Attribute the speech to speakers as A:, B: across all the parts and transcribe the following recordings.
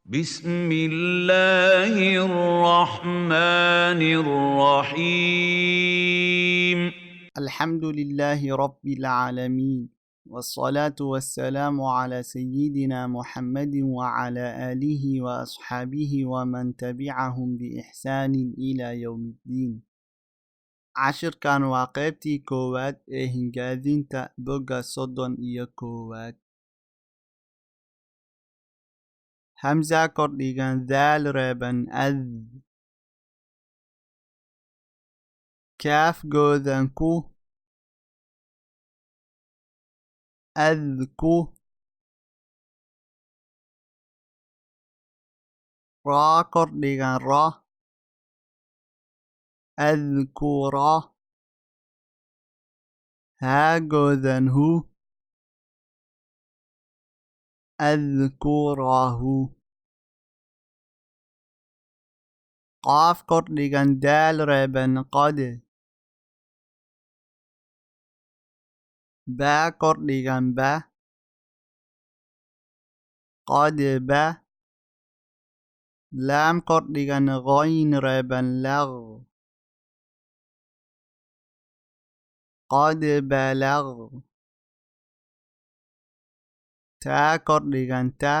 A: بسم الله الرحمن الرحيم
B: الحمد لله رب العالمين والصلاة والسلام على سيدنا محمد وعلى آله وأصحابه ومن تبعهم بإحسان إلى يوم الدين. عشر كان qeybtii koowaad ee hingaadinta boga 31. hamza kordhigan daal reeban ad kaaf goodan ku adku raa kordhigan ra adkura haa goodan hu adkurahu qaaf kordhigan daal reeban qad baa kordhigan ba qad ba laam kordhigan qoyn reeban lag qad balag taa kordhigan ta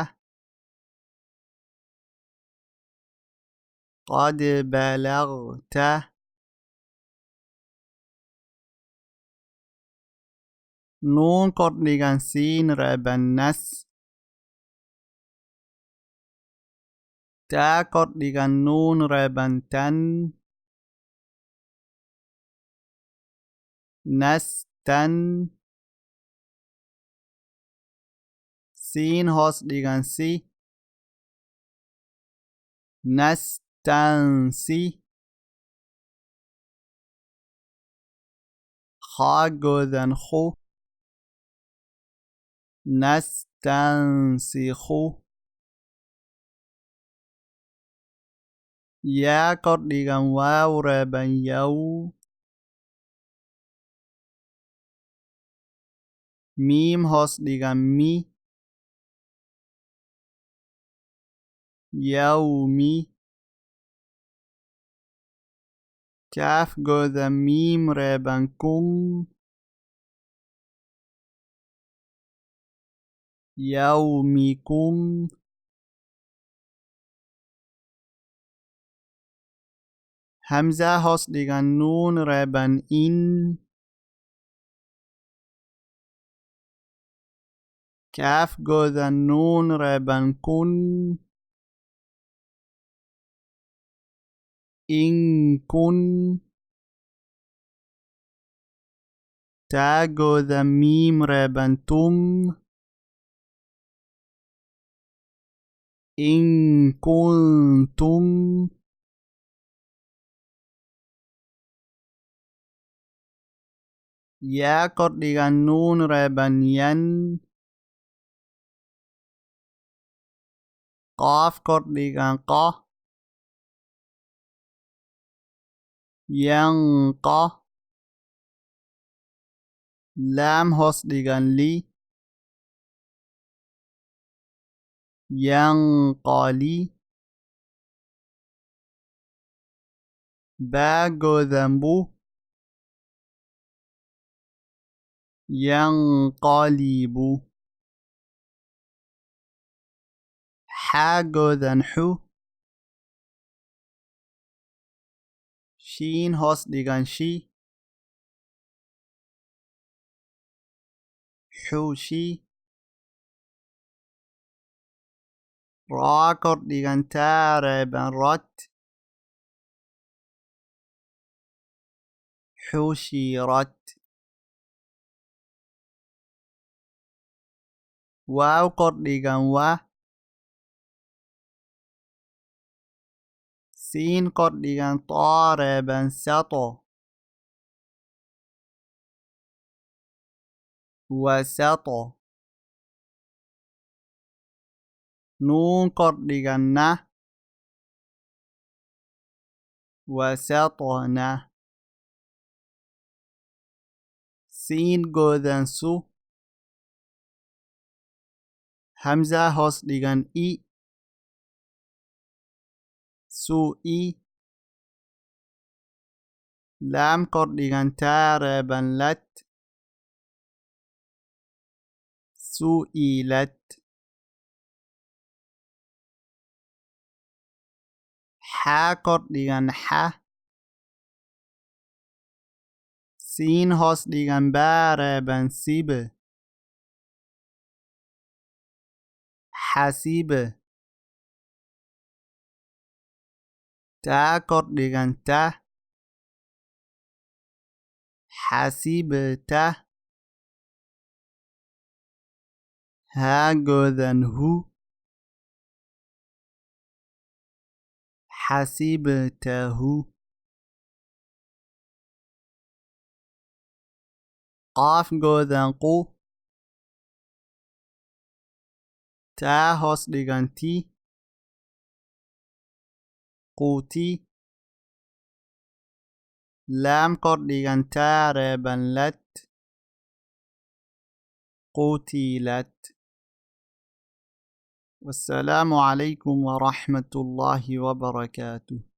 B: qad balagta nuun kordhigan siin reeban nas taa kordhigan nuun reeban tan nastan siin hoos dhigan si nastansi haa goodan khu nastansikhu yaa kordhigan waaw reeban yow miim hoos dhigan mi yawmi kaaf goodan miim reeban kum yawmikum hamza hoos dhigan nuun reeban in kaaf goodan nuun reeban kun in kun taa goodan miim reeban tum in kuntum yaa kordhigan nuun reeban yan qaaf kordhigan qa yanqa laam hoos dhigan li yanqali baa goodan bu yanqalibu xaa goodan xu shiin hoos dhigan shi xushi raa kordhigan taa reeban rat xushirat waaw kordhigan wa siin kordhigan taa reeban sato wasato nuun kordhigan na wasatona siin goodan su hamza hoos dhigan i su'i laam kordhigan taa reeban lat su'ilat xaa kordhigan xa siin hoos dhigan baa reeban sibe xasibe taa kordhigan ta xasibta haa godan hu xasibtahu qaaf godan qu taa hoos dhigan ti quuti laam kordhigan taa reeban lat qutilat. والسلام عليكم ورحمة الله وبركاته.